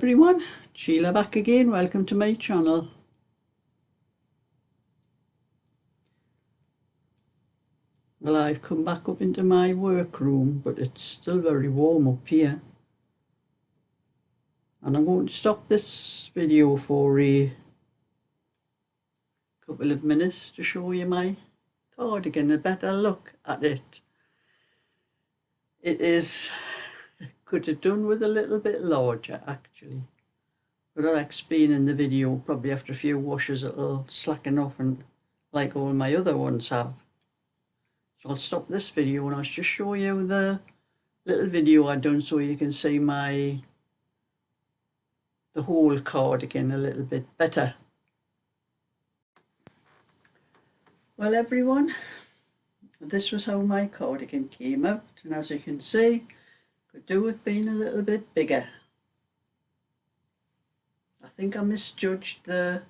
everyone, Sheila back again. Welcome to my channel. Well, I've come back up into my workroom, but it's still very warm up here. And I'm going to stop this video for a couple of minutes to show you my cardigan, a better look at it. Could have done with a little bit larger actually. But I'll explain in the video, probably after a few washes it'll slacken off and like all my other ones have. So I'll stop this video and I'll just show you the little video I've done so you can see the whole cardigan a little bit better. Well everyone, this was how my cardigan came out, and as you can see, could do with being a little bit bigger. I think I misjudged the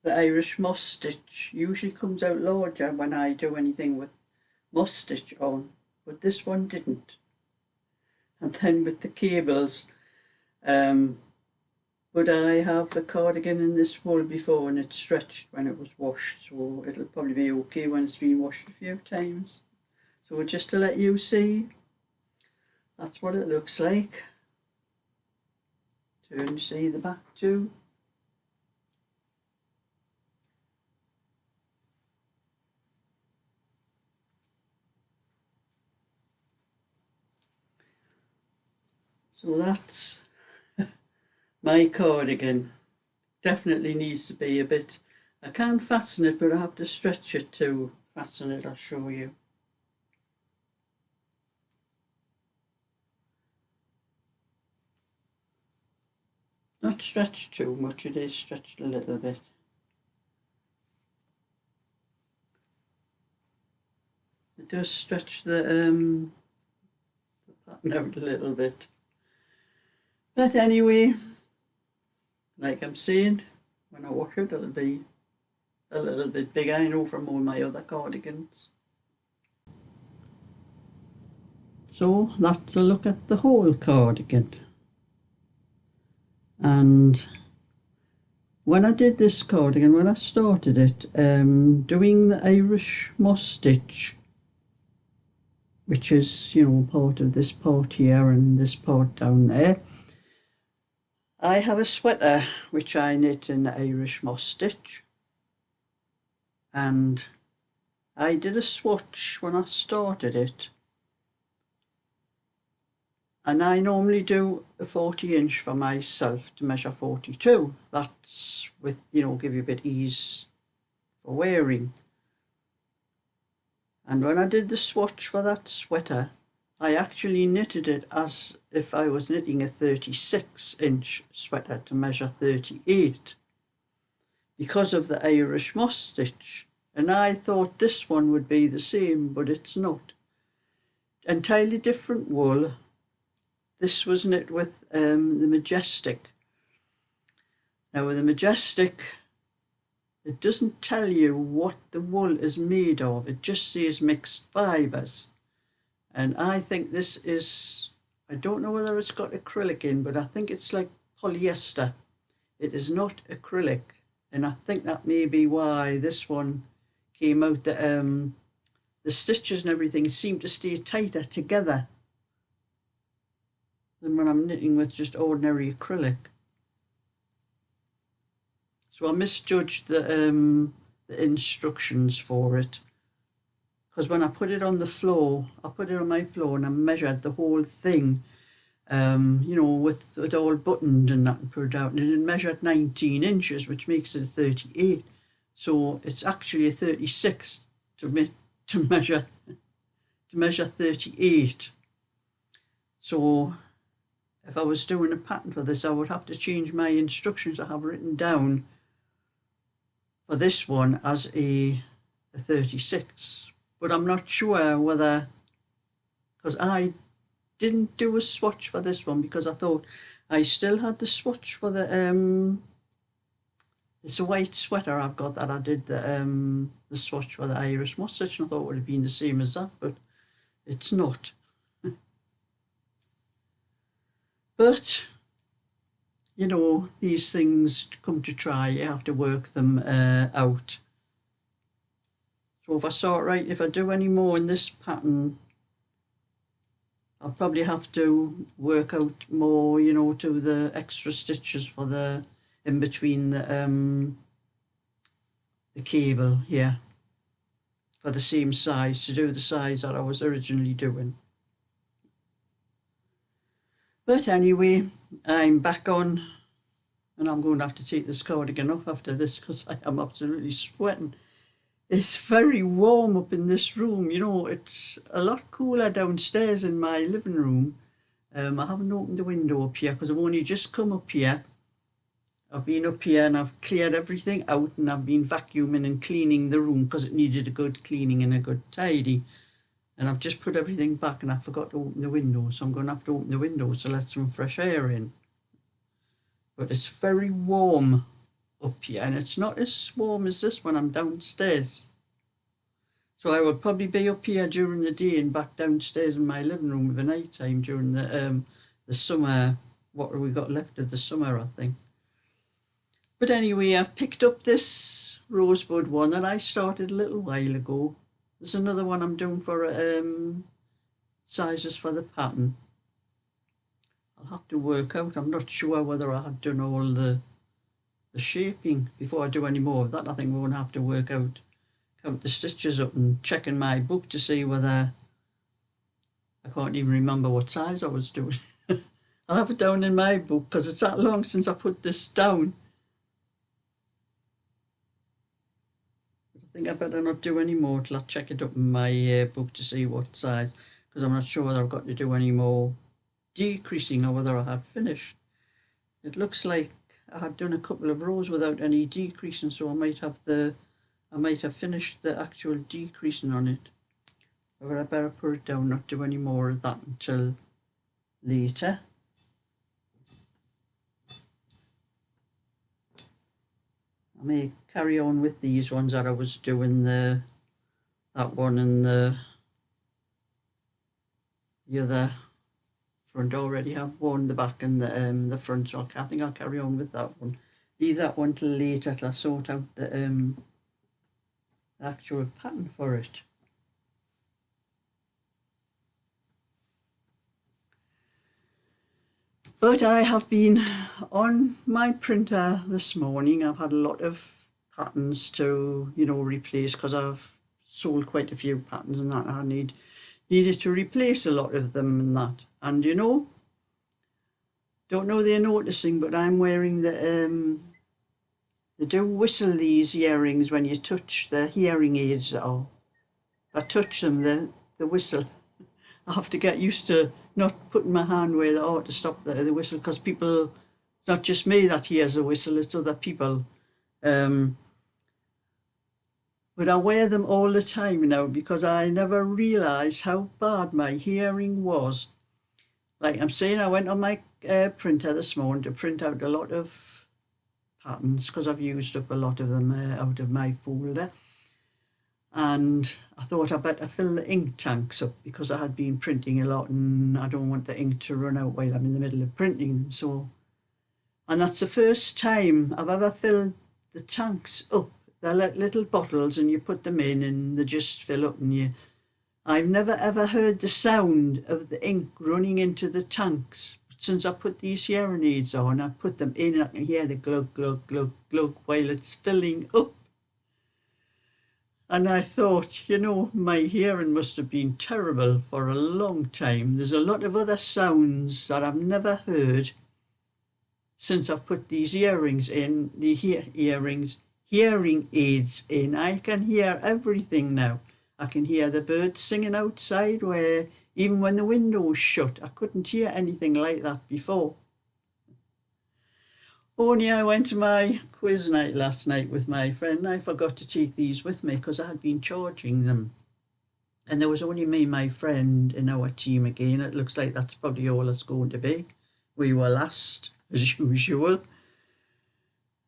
Irish moss stitch. Usually comes out larger when I do anything with moss stitch on, but this one didn't. And then with the cables, but I have the cardigan in this wool before and it stretched when it was washed, so it'll probably be okay when it's been washed a few times. So just to let you see, that's what it looks like. Turn to see the back too. So that's my cardigan. Definitely needs to be a bit, I can't fasten it, but I have to stretch it to fasten it. I'll show you. Not stretched too much, it is stretched a little bit. It does stretch the pattern out a little bit. But anyway, like I'm saying, when I wash it, it'll be a little bit bigger, I know, from all my other cardigans. So that's a look at the whole cardigan. And when I did this cardigan, when I started it, doing the Irish moss stitch, which is, you know, part of this part here and this part down there, I have a sweater which I knit in the Irish moss stitch, and I did a swatch when I started it, and I normally do a 40-inch for myself to measure 42. That's with, you know, give you a bit ease for wearing. And when I did the swatch for that sweater, I actually knitted it as if I was knitting a 36-inch sweater to measure 38 because of the Irish moss stitch. And I thought this one would be the same, but it's not. Entirely different wool. This was knit with the Majestic. Now with the Majestic, it doesn't tell you what the wool is made of. It just says mixed fibres. And I think this is, I don't know whether it's got acrylic in, but I think it's like polyester. It is not acrylic. And I think that may be why this one came out. The stitches and everything seem to stay tighter together than when I'm knitting with just ordinary acrylic. So I misjudged the instructions for it. Because when I put it on the floor, I put it on my floor and I measured the whole thing, you know, with it all buttoned and that and put it out. And it measured 19 inches, which makes it a 38. So it's actually a 36 to measure 38. So if I was doing a pattern for this, I would have to change my instructions I have written down for this one as a 36. But I'm not sure whether, because I didn't do a swatch for this one because I thought I still had the swatch for the, it's a white sweater I've got that I did the swatch for the Irish moss stitch, and I thought it would have been the same as that, but it's not. But, you know, these things come to try, you have to work them out. So if I start right, if I do any more in this pattern, I'll probably have to work out more, you know, to the extra stitches for the, in between the cable here, for the same size, to do the size that I was originally doing. But anyway, I'm back on, and I'm going to have to take this cardigan off after this because I am absolutely sweating. It's very warm up in this room, you know, it's a lot cooler downstairs in my living room. I haven't opened the window up here because I've only just come up here. I've been up here and I've cleared everything out, and I've been vacuuming and cleaning the room because it needed a good cleaning and a good tidy. And I've just put everything back and I forgot to open the window, so I'm going to have to open the window to let some fresh air in. But it's very warm up here, and it's not as warm as this when I'm downstairs. So I will probably be up here during the day and back downstairs in my living room in the night time during the summer. What have we got left of the summer, I think. But anyway, I've picked up this rosebud one that I started a little while ago. There's another one I'm doing for sizes for the pattern. I'll have to work out. I'm not sure whether I had done all the shaping before I do any more of that. I think we're going to have to work out, count the stitches up and check in my book to see whether, I can't even remember what size I was doing. I'll have it down in my book because it's that long since I put this down. I think I better not do any more till I check it up in my book to see what size, because I'm not sure whether I've got to do any more decreasing or whether I had finished. It looks like I had done a couple of rows without any decreasing, so I might have finished the actual decreasing on it. But I better put it down, not do any more of that until later. I may carry on with these ones that I was doing, that one and the other front. Already have one, the back and the front, so I think I'll carry on with that one. Leave that one till later till I sort out the actual pattern for it. But I have been on my printer this morning. I've had a lot of patterns to, you know, replace because I've sold quite a few patterns and that. I needed to replace a lot of them and that. And you know, don't know they're noticing, but I'm wearing the they do whistle these earrings when you touch the hearing aids. Or if I touch them, the whistle. I have to get used to not putting my hand where they ought to stop the whistle, because people, it's not just me that hears the whistle, it's other people. But I wear them all the time now because I never realised how bad my hearing was. Like I'm saying, I went on my printer this morning to print out a lot of patterns because I've used up a lot of them out of my folder. And I thought I'd better fill the ink tanks up because I had been printing a lot and I don't want the ink to run out while I'm in the middle of printing them. So, and that's the first time I've ever filled the tanks up. They're like little bottles and you put them in and they just fill up, and I've never ever heard the sound of the ink running into the tanks. But since I put these hearing aids on, I put them in and I can hear the glug, glug, glug, glug while it's filling up. And I thought, you know, my hearing must have been terrible for a long time. There's a lot of other sounds that I've never heard since I've put these earrings in, the hearing aids in. I can hear everything now. I can hear the birds singing outside, where even when the window's shut, I couldn't hear anything like that before. Only I went to my quiz night last night with my friend. I forgot to take these with me because I had been charging them. And there was only me and my friend in our team again. It looks like that's probably all it's going to be. We were last, as usual.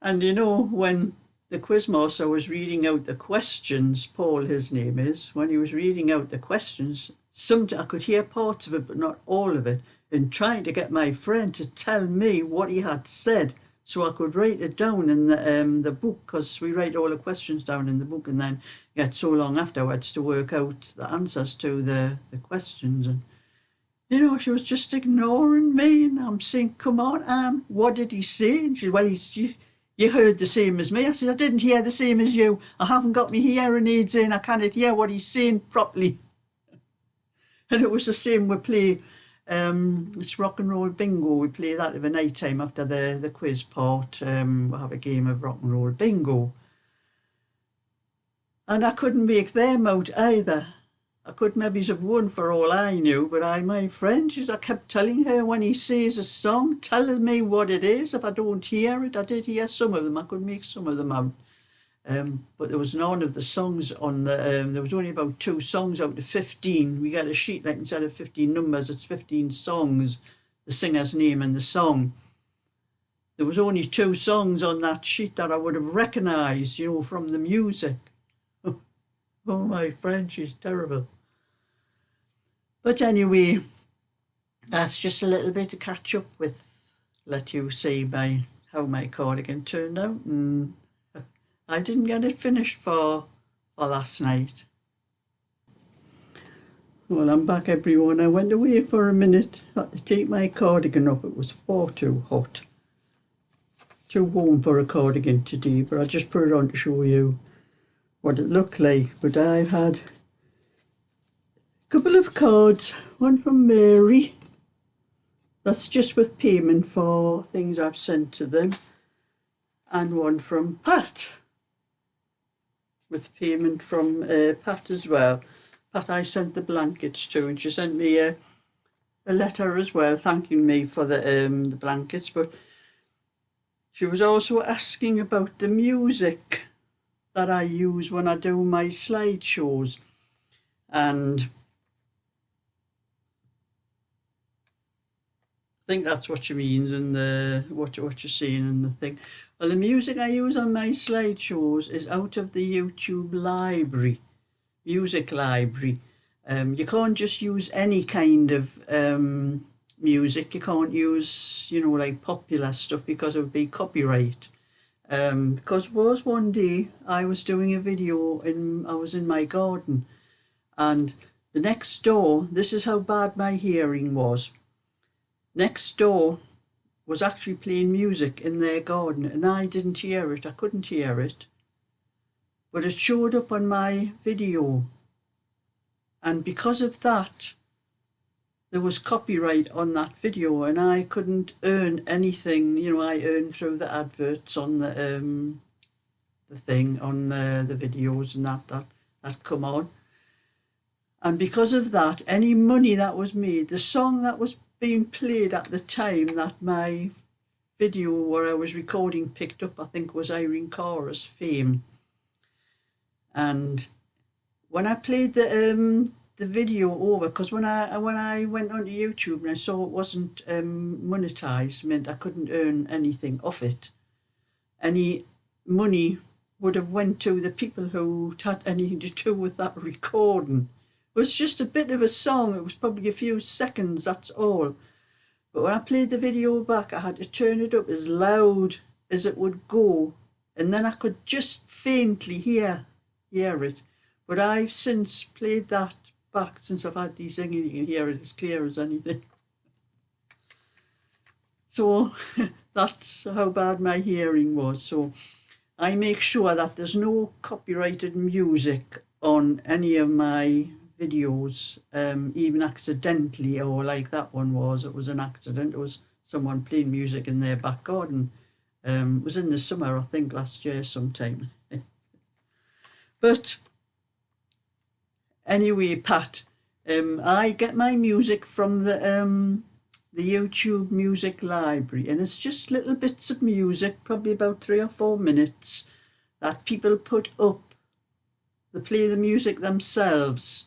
And you know, when the quizmaster was reading out the questions, Paul his name is, when he was reading out the questions, I could hear parts of it, but not all of it. and trying to get my friend to tell me what he had said so I could write it down in the book, because we write all the questions down in the book and then get so long afterwards to work out the answers to the questions. And, you know, she was just ignoring me, and I'm saying, come on, what did he say? And she said, well, you heard the same as me. I said, I didn't hear the same as you. I haven't got my hearing aids in. I can't hear what he's saying properly. And it was the same. We play it's rock and roll bingo. We play that every night time after the quiz part. We'll have a game of rock and roll bingo. And I couldn't make them out either. I could maybe have won for all I knew, but my friend, I kept telling her when he says a song, tell me what it is. If I don't hear it, I did hear some of them. I could make some of them out. But there was none of the songs on the, there was only about 2 songs out of 15. We got a sheet, like instead of 15 numbers, it's 15 songs, the singer's name and the song. There was only 2 songs on that sheet that I would have recognised, you know, from the music. Oh, my friend, she's terrible. But anyway, that's just a little bit to catch up with, let you see how my cardigan turned out. And I didn't get it finished for last night. Well, I'm back, everyone. I went away for a minute. I had to take my cardigan up. It was far too hot. Too warm for a cardigan today, but I just put it on to show you what it looked like. But I've had a couple of cards, one from Mary, that's just with payment for things I've sent to them, and one from Pat, with payment from Pat as well. Pat I sent the blankets to, and she sent me a letter as well thanking me for the blankets, but she was also asking about the music that I use when I do my slideshows, and I think that's what she means in the what you're seeing in the thing. Well, the music I use on my slideshows is out of the YouTube library, music library. You can't just use any kind of music. You can't use, you know, like popular stuff, because it would be copyright. Because was one day I was doing a video I was in my garden, and the next door, this is how bad my hearing was. Next door was actually playing music in their garden, and I didn't hear it. I couldn't hear it, but it showed up on my video, and because of that, there was copyright on that video, and I couldn't earn anything. You know, I earned through the adverts on the thing, on the videos and that come on. And because of that, any money that was made, the song that was being played at the time that my video where I was recording picked up, I think, was Irene Cara's Fame. And when I played the video over, because when I went onto YouTube and I saw it wasn't monetized, meant I couldn't earn anything off it. Any money would have went to the people who had anything to do with that recording. It was just a bit of a song. It was probably a few seconds, that's all. But when I played the video back, I had to turn it up as loud as it would go, and then I could just faintly hear it. But I've since played that back, since I've had these things, you can hear it as clear as anything. So that's how bad my hearing was. So I make sure that there's no copyrighted music on any of my videos, even accidentally, or like that one was. It was an accident. It was someone playing music in their back garden. It was in the summer, I think, last year sometime. But anyway, Pat, I get my music from the YouTube music library, and it's just little bits of music, probably about 3 or 4 minutes, that people put up. They play the music themselves,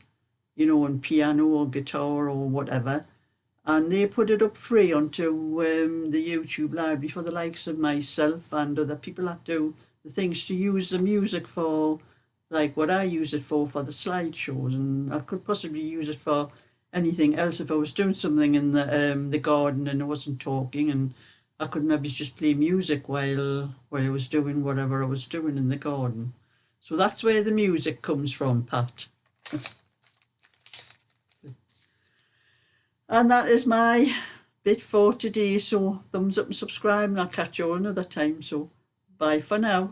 you know, on piano or guitar or whatever, and they put it up free onto the YouTube library for the likes of myself and other people that do the things to use the music for, like what I use it for the slideshows, and I could possibly use it for anything else. If I was doing something in the garden and I wasn't talking, and I could maybe just play music while I was doing whatever I was doing in the garden. So that's where the music comes from, Pat. And that is my bit for today. So thumbs up and subscribe, and I'll catch you another time. So bye for now.